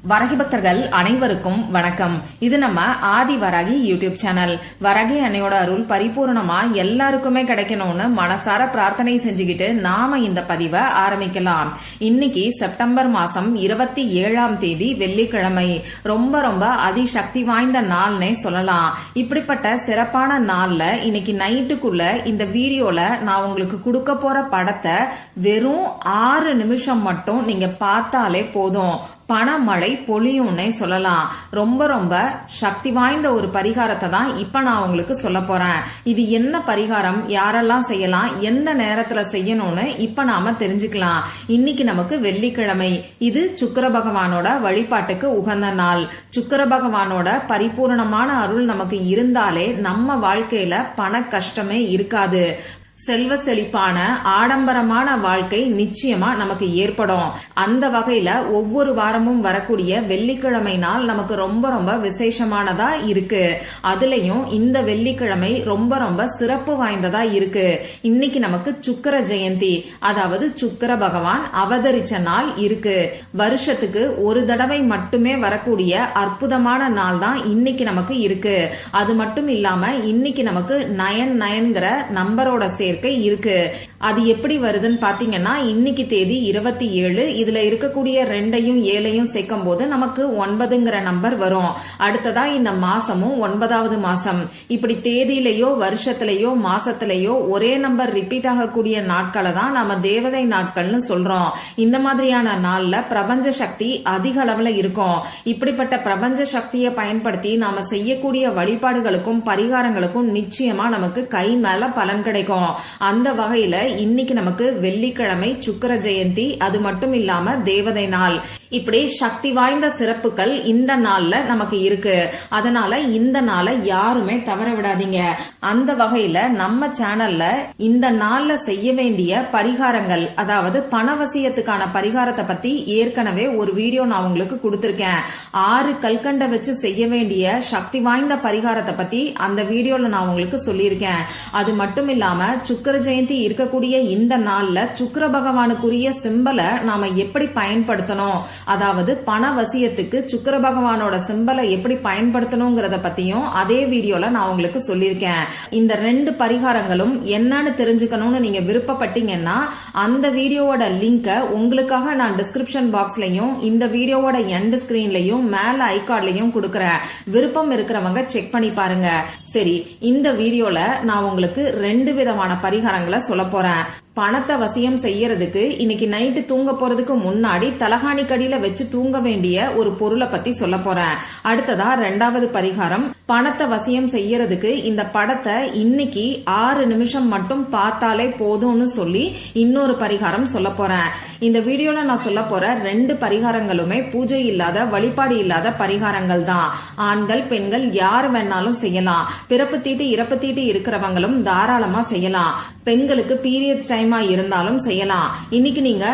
வரகி பக்தர்கள் அனைவருக்கும் வணக்கம். இது நம்ம ஆதி வராகி யூடியூப் சேனல். வரகி அன்னையோட அருள் பரிபூர்ணமா எல்லாருக்குமே கிடைக்கணும்னு மனசார பிரார்த்தனை செஞ்சுக்கிட்டு நாம இந்த பதிவை ஆரம்பிக்கலாம். இன்னைக்கு செப்டம்பர் மாசம் 27ஆம் தேதி வெள்ளிக்கிழமை. ரொம்ப ரொம்ப அதிசக்தி வாய்ந்த நாள்னே சொல்லலாம். இப்படிப்பட்ட சிறப்பான நாள்ல இன்னைக்கு நைட்டுக்குள்ள இந்த வீடியோல நான் உங்களுக்கு கொடுக்க போற படத்தை வெறும் 6 நிமிஷம் மட்டும் நீங்க பார்த்தாலே போதும், பணமழை பொழியும்னே சொல்லலாம். ரொம்ப ரொம்ப சக்தி வாய்ந்த ஒரு பரிகாரத்தை தான் இப்ப நான் உங்களுக்கு சொல்ல போறேன். இது என்ன பரிகாரம், யாரெல்லாம் செய்யலாம், எந்த நேரத்துல செய்யணும்னு இப்ப நாம தெரிஞ்சுக்கலாம். இன்னைக்கு நமக்கு வெள்ளிக்கிழமை. இது சுக்கிர பகவானோட வழிபாட்டுக்கு உகந்த நாள். சுக்கிர பகவானோட பரிபூர்ணமான அருள் நமக்கு இருந்தாலே நம்ம வாழ்க்கையில பண கஷ்டமே இருக்காது. செல்வ செழிப்பான ஆடம்பரமான வாழ்க்கை நிச்சயமா நமக்கு ஏற்படும். அந்த வகையில ஒவ்வொரு வாரமும் வரக்கூடிய வெள்ளிக்கிழமை நாள் நமக்கு ரொம்ப ரொம்ப விசேஷமானதா இருக்கு. அதுலயும் இந்த வெள்ளிக்கிழமை ரொம்ப ரொம்ப சிறப்பு வாய்ந்ததா இருக்கு. இன்னைக்கு நமக்கு சுக்கிர ஜெயந்தி, அதாவது சுக்கிர பகவான் அவதரிச்ச நாள் இருக்கு. வருஷத்துக்கு ஒரு தடவை மட்டுமே வரக்கூடிய அற்புதமான நாள் தான் இன்னைக்கு நமக்கு இருக்கு. அது மட்டும் இல்லாம இன்னைக்கு நமக்கு 99ங்கிற நம்பரோட சேர்க்கை இருக்கு. அது எப்படி வருதுன்னு பாத்தீங்கன்னா, இன்னைக்கு தேதி 27, இதுல இருக்கக்கூடிய 2ஐயும் 7ஐயும் சேர்க்கும் போது நமக்கு 9ங்கிற நம்பர் வரும். அடுத்ததா இந்த மாசமும் 9வது மாசம். இப்படி தேதியிலேயோ வருஷத்திலேயோ மாசத்திலேயோ ஒரே நம்பர் ரிப்பீட் ஆகக்கூடிய நாட்களை தான் நாம தேவதை நாட்கள்னு சொல்றோம். இந்த மாதிரியான நாள்ல பிரபஞ்ச சக்தி அதிக அளவுல இருக்கும். இப்படிப்பட்ட பிரபஞ்ச சக்தியை பயன்படுத்தி நாம செய்யக்கூடிய வழிபாடுகளுக்கும் பரிகாரங்களுக்கும் நிச்சயமா நமக்கு கை மேல பலன் கிடைக்கும். அந்த வகையில இன்னைக்கு நமக்கு வெள்ளிக்கிழமை சுக்கிர ஜெயந்தி, அது மட்டும் இல்லாம தேவதை நாள். இப்படி சக்தி வாய்ந்த சிறப்புகள் இந்த நாள்ல நமக்கு இருக்கு. அதனால இந்த நாளை யாருமே தவற விடாதீங்க. அந்த வகையில நம்ம சேனல்ல இந்த நாள்ல செய்ய வேண்டிய பரிகாரங்கள், அதாவது பணவசியத்துக்கான பரிகாரத்தை பத்தி ஏற்கனவே ஒரு வீடியோ நான் உங்களுக்கு கொடுத்திருக்கேன். 6 கல்கண்ட வச்சு செய்ய வேண்டிய சக்தி வாய்ந்த பரிகாரத்தை பத்தி அந்த வீடியோல நான் உங்களுக்கு சொல்லியிருக்கேன். அது மட்டும் இல்லாம சுக்கிர ஜெயந்தி இருக்கக்கூடிய இந்த நாள்ல சுக்கிர பகவானுக்குரிய சிம்பலை நாம எப்படி பயன்படுத்தணும், அதாவது பணவசியத்துக்கு சுக்கிர பகவானோட சிம்பலை எப்படி பயன்படுத்தணுங்கிறத பத்தியும் அதே வீடியோல நான் உங்களுக்கு சொல்லியிருக்கேன். இந்த 2 பரிகாரங்களும் என்னன்னு தெரிஞ்சுக்கணும்னு நீங்க விருப்பப்பட்டீங்கன்னா அந்த வீடியோவோட லிங்க உங்களுக்காக நான் டிஸ்கிரிப்ஷன் பாக்ஸ்லயும் இந்த வீடியோவோட எண்ட் ஸ்கிரீன்லயும் மேல ஐகார்ட்லயும் கொடுக்கறேன். விருப்பம் இருக்கிறவங்க செக் பண்ணி பாருங்க. சரி, இந்த வீடியோல நான் உங்களுக்கு 2 விதமான பரிகாரங்களை சொல்ல போறேன். பணத்தை வசியம் செய்யறதுக்கு இன்னைக்கு நைட்டு தூங்க போறதுக்கு முன்னாடி தலகாணி கடியில வச்சு தூங்க வேண்டிய ஒரு பொருளை பத்தி சொல்ல போறேன். அடுத்ததா 2வது பரிகாரம், பணத்தை வசியம் செய்யறதுக்கு இந்த படத்தை இன்னைக்கு 6 நிமிஷம் மட்டும் பார்த்தாலே போதும்னு சொல்லி இன்னொரு பரிகாரம் சொல்ல போறேன். இந்த வீடியோல நான் சொல்ல போற 2 பரிகாரங்களுமே பூஜை இல்லாத, வழிபாடு இல்லாத பரிகாரங்கள் தான். ஆண்கள் பெண்கள் யார் வேணாலும் செய்யலாம். பிறப்பு தீட்டு இறப்பு தீட்டு இருக்கிறவங்களும் தாராளமா செய்யலாம். பெண்களுக்கு பீரியட்ஸ் டைமா இருந்தாலும் செய்யலாம். இன்னைக்கு நீங்க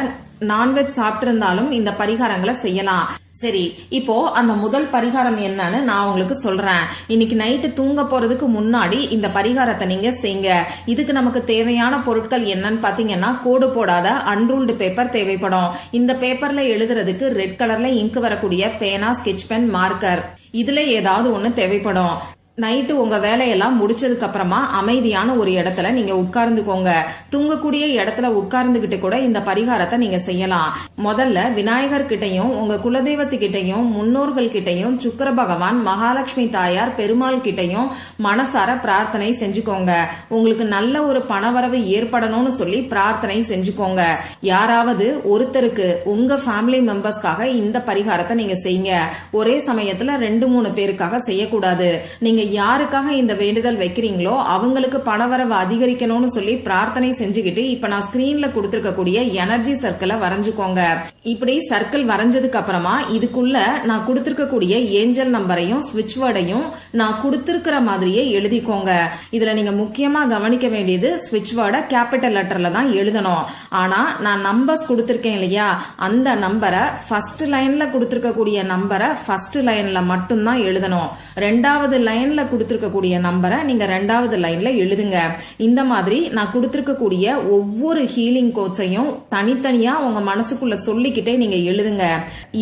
நான்வெஜ் சாப்பிட்டு இருந்தாலும் இந்த பரிகாரங்களை செய்யலாம். சரி, இப்போ அந்த முதல் பரிகாரம் என்னன்னு நான் உங்களுக்கு சொல்றேன். இன்னைக்கு நைட்டு தூங்க போறதுக்கு முன்னாடி இந்த பரிகாரத்தை நீங்க செய்யுங்க. இதுக்கு நமக்கு தேவையான பொருட்கள் என்னன்னு பாத்தீங்கன்னா, கோடு போடாத அன்ரூல்டு பேப்பர் தேவைப்படும். இந்த பேப்பர்ல எழுதுறதுக்கு ரெட் கலர்ல இங்க் வரக்கூடிய பேனா, ஸ்கெட்ச் பென், மார்க்கர், இதுல ஏதாவது ஒண்ணு தேவைப்படும். நைட்டு உங்க வேலையெல்லாம் முடிச்சதுக்கு அப்புறமா அமைதியான ஒரு இடத்துல நீங்க உட்கார்ந்துக்கோங்க. தூங்கக்கூடிய இடத்துல உட்கார்ந்துகிட்டு கூட இந்த பரிகாரத்தை நீங்க செய்யலாம். முதல்ல விநாயகர் கிட்டையும் உங்க குலதெய்வத்துக்கிட்டையும் முன்னோர்கள் கிட்டையும் சுக்கிர பகவான், மகாலட்சுமி தாயார், பெருமாள் கிட்டையும் மனசார பிரார்த்தனை செஞ்சுக்கோங்க. உங்களுக்கு நல்ல ஒரு பணவரவு ஏற்படணும்னு சொல்லி பிரார்த்தனை செஞ்சுக்கோங்க. யாராவது ஒருத்தருக்கு உங்க ஃபேமிலி மெம்பர்ஸ்க்காக இந்த பரிகாரத்தை நீங்க செய்யுங்க. ஒரே சமயத்துல 2-3 பேருக்காக செய்யக்கூடாது. நீங்க யாருக்காக இந்த வேண்டுதல் வைக்கிறீங்களோ அவங்களுக்கு பணவரவு அதிகரிக்கணும்னு சொல்லி பிரார்த்தனை செஞ்சுக்கிட்டு இப்ப நான் ஸ்கிரீன்ல கொடுத்திருக்கக்கூடிய எனர்ஜி சர்க்கிளை வரைஞ்சுக்கோங்க. இப்படி சர்க்கிள் வரைஞ்சதுக்கு அப்புறமா இதுக்குள்ள நான் கொடுத்திருக்கக்கூடிய ஏஞ்சல் நம்பரையும் ஸ்விட்ச் வேர்டையும் நான் கொடுத்திருக்கிற மாதிரியே எழுதிக்கோங்க. இதுல நீங்க முக்கியமா கவனிக்க வேண்டியது, ஸ்விட்ச் வேர்டை கேபிட்டல் லெட்டர்ல தான் எழுதணும். ஆனா நான் நம்பர்ஸ் கொடுத்திருக்கேன் இல்லையா, அந்த நம்பரை ஃபர்ஸ்ட் லைன்ல கொடுத்திருக்கக்கூடிய நம்பரை ஃபர்ஸ்ட் லைன்ல மட்டும்தான் எழுதணும். 2வது லைன் செகண்ட்ல கொடுத்திருக்கக்கூடிய நம்பரை நீங்க 2வது லைன்ல எழுதுங்க. இந்த மாதிரி நான் கொடுத்திருக்கக்கூடிய ஒவ்வொரு ஹீலிங் கோட்ஸையும் தனித்தனியா உங்க மனசுக்குள்ள சொல்லிக்கிட்டே நீங்க எழுதுங்க.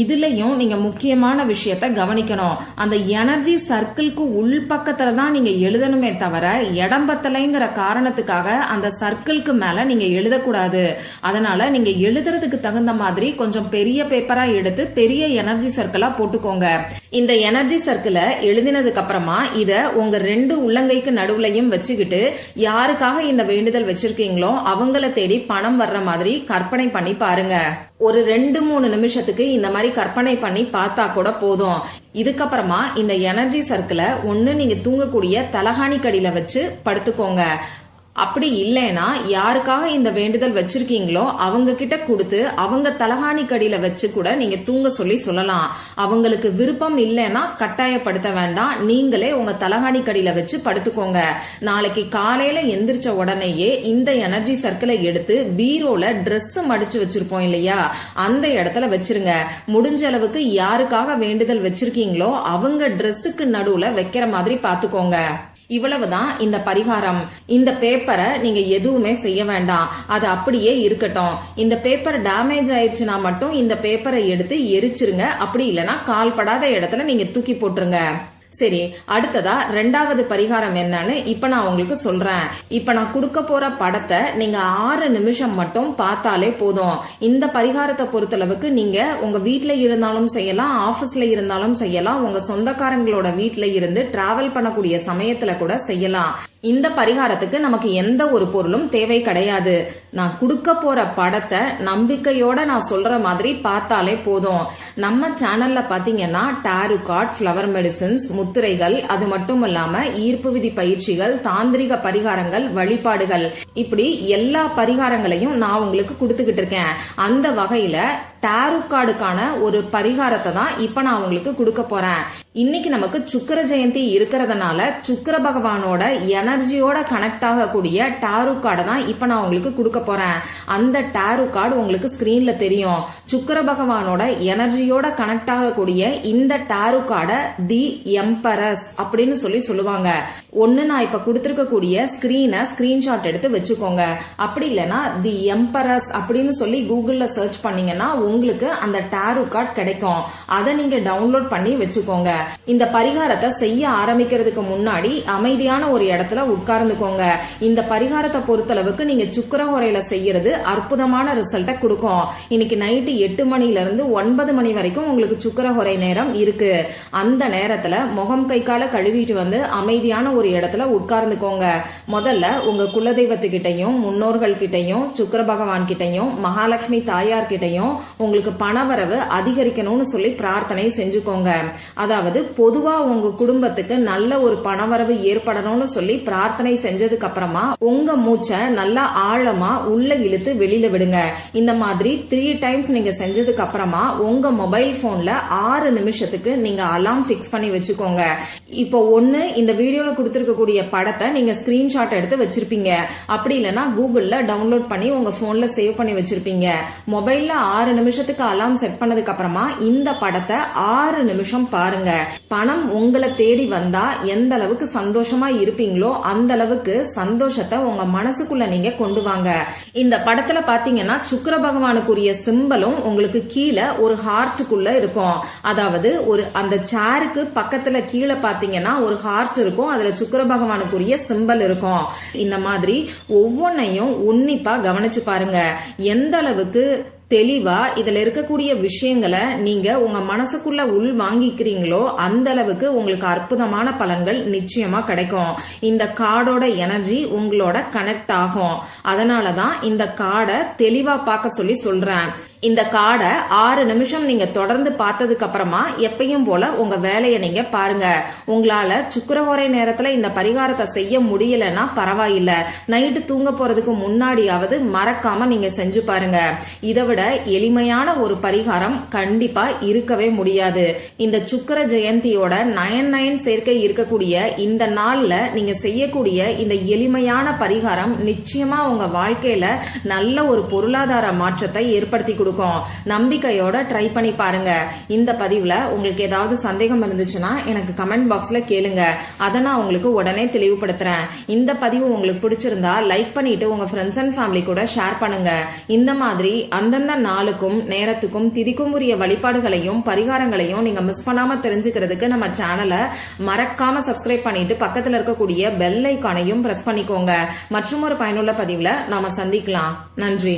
இதுலயும் நீங்க முக்கியமான விஷயத்த கவனிக்கணும். அந்த எனர்ஜி சர்க்கிள்க்கு உள் பக்கத்துல தான் நீங்க எழுதணுமே தவிர இடம்பத்தலைங்கிற காரணத்துக்காக அந்த சர்க்கிள்க்கு மேல நீங்க எழுதக்கூடாது. அதனால நீங்க எழுதுறதுக்கு தகுந்த மாதிரி கொஞ்சம் பெரிய பேப்பரா எடுத்து பெரிய எனர்ஜி சர்க்கிளா போட்டுக்கோங்க. இந்த எனர்ஜி சர்க்கிளை எழுதினதுக்கு அப்புறமா இத உங்க 2 உள்ளங்கைக்கு நடுவுலையும் வச்சுக்கிட்டு யாருக்காக இந்த வேண்டுதல் வச்சிருக்கீங்களோ அவங்கள தேடி பணம் வர்ற மாதிரி கற்பனை பண்ணி பாருங்க. ஒரு 2-3 நிமிஷத்துக்கு இந்த மாதிரி கற்பனை பண்ணி பார்த்தா கூட போதும். இதுக்கப்புறமா இந்த எனர்ஜி சர்க்கிளை ஒண்ணு நீங்க தூங்கக்கூடிய தலகாணி கடியில வச்சு படுத்துக்கோங்க. அப்படி இல்லைன்னா யாருக்காக இந்த வேண்டுதல் வச்சிருக்கீங்களோ அவங்க கிட்ட கொடுத்து அவங்க தலகாணி கடியில வச்சு கூட நீங்க தூங்க சொல்லலாம். அவங்களுக்கு விருப்பம் இல்லைன்னா கட்டாயப்படுத்த வேண்டாம். நீங்களே உங்க தலகாணி கடியில வச்சு படுத்துக்கோங்க. நாளைக்கு காலையில எந்திரிச்ச உடனேயே இந்த எனர்ஜி சர்க்கிளை எடுத்து பீரோல Dress மடிச்சு வச்சிருப்போம் இல்லையா, அந்த இடத்துல வச்சிருங்க. முடிஞ்ச அளவுக்கு யாருக்காக வேண்டுதல் வச்சிருக்கீங்களோ அவங்க Dressக்கு நடுவுல வைக்கிற மாதிரி பாத்துக்கோங்க. இவ்வளவுதான் இந்த பரிகாரம். இந்த பேப்பரை நீங்க எதுவுமே செய்ய வேண்டாம், அது அப்படியே இருக்கட்டும். இந்த பேப்பர் டேமேஜ் ஆயிடுச்சுன்னா மட்டும் இந்த பேப்பரை எடுத்து எரிச்சிருங்க. அப்படி இல்லைன்னா கால்படாத இடத்துல நீங்க தூக்கி போட்டுருங்க. சரி, அடுத்ததா 2வது பரிகாரம் என்னன்னு இப்ப நான் உங்களுக்கு சொல்றேன். இப்ப நான் கொடுக்க போற படத்தை நீங்க 6 நிமிஷம் மட்டும் பார்த்தாலே போதும். இந்த பரிகாரத்தை பொறுத்தளவுக்கு நீங்க உங்க வீட்ல இருந்தாலும் செய்யலாம், ஆபீஸ்ல இருந்தாலும் செய்யலாம், உங்க சொந்தக்காரங்களோட வீட்ல இருந்து டிராவல் பண்ணக்கூடிய சமயத்துல கூட செய்யலாம். இந்த பரிகாரத்துக்கு நமக்கு எந்த ஒரு பொருளும் தேவை கிடையாது. நான் கொடுக்க போற படத்தை நம்பிக்கையோட நான் சொல்ற மாதிரி பார்த்தாலே போதும். நம்ம சேனல்ல பாத்தீங்கன்னா டாரோ கார்ட், ஃபிளவர் மெடிசின்ஸ், முத்திரைகள், அது மட்டும் இல்லாம ஈர்ப்பு விதி பயிற்சிகள், தாந்திரிக பரிகாரங்கள், வழிபாடுகள், இப்படி எல்லா பரிகாரங்களையும் நான் உங்களுக்கு கொடுத்துக்கிட்டு இருக்கேன். அந்த வகையில டாரோ கார்டுக்கான ஒரு பரிகாரத்தை தான் இப்ப நான் உங்களுக்கு கொடுக்க போறேன். இன்னைக்கு நமக்கு சுக்கிர ஜெயந்தி இருக்கிறதுனால சுக்கிர பகவானோட எனர்ஜியோட கனெக்ட் ஆகக்கூடிய டாரோ கார்டை தான் இப்ப நான் உங்களுக்கு கொடுக்க போறேன். அந்த டாரோ கார்டு உங்களுக்கு ஸ்கிரீன்ல தெரியும். சுக்கிர பகவானோட எனர்ஜியோட கனெக்ட் ஆகக்கூடிய இந்த டாரோ கார்டை தி எம்பரஸ் அப்படின்னு சொல்லுவாங்க. ஒண்ணு நான் இப்ப கொடுத்திருக்கக்கூடிய ஸ்கிரீனை ஸ்கிரீன்ஷாட் எடுத்து வச்சுக்கோங்க. அப்படி இல்லைன்னா தி எம்பரஸ் அப்படின்னு சொல்லி கூகுள்ல சர்ச் பண்ணீங்கன்னா உங்களுக்கு அந்த டாரோ கார்டு கிடைக்கும். அதை நீங்க டவுன்லோட் பண்ணி வச்சுக்கோங்க. இந்த பரிகாரத்தை செய்ய ஆரம்பிக்கிறதுக்கு முன்னாடி அமைதியான ஒரு இடத்துல உட்கார்ந்துக்கோங்க. இந்த பரிகாரத்தை பொறுத்தளவுக்கு நீங்க சுக்கிர ஹோரையில செய்யறது அற்புதமான ரிசல்ட்டை கொடுக்கும். இன்னைக்கு நைட்டு 8 மணில இருந்து 9 மணி வரைக்கும் உங்களுக்கு சுக்கிர ஹோரை நேரம் இருக்கு. அந்த நேரத்துல முகம் கை கால கழுவிட்டு வந்து அமைதியான ஒரு இடத்துல உட்கார்ந்துக்கோங்க. முதல்ல உங்க குலதெய்வத்துக்கிட்டையும் முன்னோர்கள் கிட்டையும் சுக்கிர பகவான் கிட்டையும் மகாலட்சுமி தாயார் கிட்டையும் உங்களுக்கு பணவரவு அதிகரிக்கணும்னு சொல்லி பிரார்த்தனை செஞ்சுக்கோங்க. அதாவது பொதுவா உங்க குடும்பத்துக்கு நல்ல ஒரு பணவரவு ஏற்படணும்னு சொல்லி பிரார்த்தனை செஞ்சதுக்கு அப்புறமா உங்க மூச்சை நல்லா ஆழமா உள்ள இழுத்து வெளியில விடுங்க. இந்த மாதிரி 3 டைம்ஸ் நீங்க செஞ்சதுக்கு அப்புறமா உங்க மொபைல் போன்ல 6 நிமிஷத்துக்கு நீங்க அலாம் பிக்ஸ் பண்ணி வச்சுக்கோங்க. இப்போ ஒண்ணு இந்த வீடியோல கொடுத்திருக்கக்கூடிய படத்தை நீங்க ஸ்கிரீன்ஷாட் எடுத்து வச்சிருப்பீங்க. அப்படி இல்லைன்னா கூகுள்ல டவுன்லோட் பண்ணி உங்க போன்ல சேவ் பண்ணி வச்சிருப்பீங்க. மொபைல்ல 6 நிமிஷத்துக்கு அலாம் செட் பண்ணதுக்கு அப்புறமா இந்த படத்தை 6 நிமிஷம் பாருங்க. பணம் உங்களை தேடி வந்தா எந்த அளவுக்கு சந்தோஷமா இருப்பீங்களோ அந்த அளவுக்கு சந்தோஷத்தை உங்க மனசுக்குள்ள நீங்க கொண்டு வாங்க. இந்த படத்துல பாத்தீங்கன்னா சுக்கிர பகவானுக்குரிய சிம்பலும் உங்களுக்கு கீழே ஒரு ஹார்ட்டுக்குள்ள இருக்கும். அதாவது ஒரு அந்த சேருக்கு பக்கத்துல கீழே பாத்தீங்கன்னா ஒரு ஹார்ட் இருக்கும். அதுல சுக்கிர பகவானுக்குரிய சிம்பல் இருக்கும். இந்த மாதிரி ஒவ்வொன்னையும் உன்னிப்பா கவனிச்சு பாருங்க. எந்த அளவுக்கு தெளிவா இதுல இருக்கக்கூடிய விஷயங்களை நீங்க உங்க மனசுக்குள்ள உள் வாங்கிக்கிறீங்களோ அந்த அளவுக்கு உங்களுக்கு அற்புதமான பலன்கள் நிச்சயமா கிடைக்கும். இந்த கார்டோட எனர்ஜி உங்களோட கனெக்ட் ஆகும். அதனாலதான் இந்த கார்டை தெளிவா பார்க்க சொல்லி சொல்றேன். இந்த கார்டை 6 நிமிஷம் நீங்க தொடர்ந்து பார்த்ததுக்கு அப்புறமா எப்பயும் போல உங்க வேலையை நீங்க பாருங்க. உங்களால சுக்கிரஹோரை நேரத்துல இந்த பரிகாரத்தை செய்ய முடியலன்னா பரவாயில்ல, நைட்டு தூங்க போறதுக்கு முன்னாடியாவது மறக்காம நீங்க செஞ்சு பாருங்க. இதை விட எளிமையான ஒரு பரிகாரம் கண்டிப்பா இருக்கவே முடியாது. இந்த சுக்கிர ஜெயந்தியோட 99 சேர்க்கை இருக்கக்கூடிய இந்த நாள்ல நீங்க செய்யக்கூடிய இந்த எளிமையான பரிகாரம் நிச்சயமா உங்க வாழ்க்கையில நல்ல ஒரு பொருளாதார மாற்றத்தை ஏற்படுத்தி கொடுக்கும். கொடுக்கும். நம்பிக்கையோட ட்ரை பண்ணி பாருங்க. இந்த பதிவுல உங்களுக்கு ஏதாவது சந்தேகம் இருந்துச்சுன்னா எனக்கு கமெண்ட் பாக்ஸ்ல கேளுங்க. அதை நான் உங்களுக்கு உடனே தெளிவுபடுத்துறேன். இந்த பதிவு உங்களுக்கு பிடிச்சிருந்தா லைக் பண்ணிட்டு உங்க ஃப்ரெண்ட்ஸ் அண்ட் ஃபேமிலி கூட ஷேர் பண்ணுங்க. இந்த மாதிரி அந்தந்த நாளுக்கும் நேரத்துக்கும் திதிக்கும் உரிய வழிபாடுகளையும் பரிகாரங்களையும் நீங்க மிஸ் பண்ணாம தெரிஞ்சுக்கிறதுக்கு நம்ம சேனலை மறக்காம சப்ஸ்கிரைப் பண்ணிட்டு பக்கத்துல இருக்கக்கூடிய பெல் ஐகானையும் பிரஸ் பண்ணிக்கோங்க. மற்றும் ஒரு பயனுள்ள பதிவுல நாம சந்திக்கலாம். நன்றி.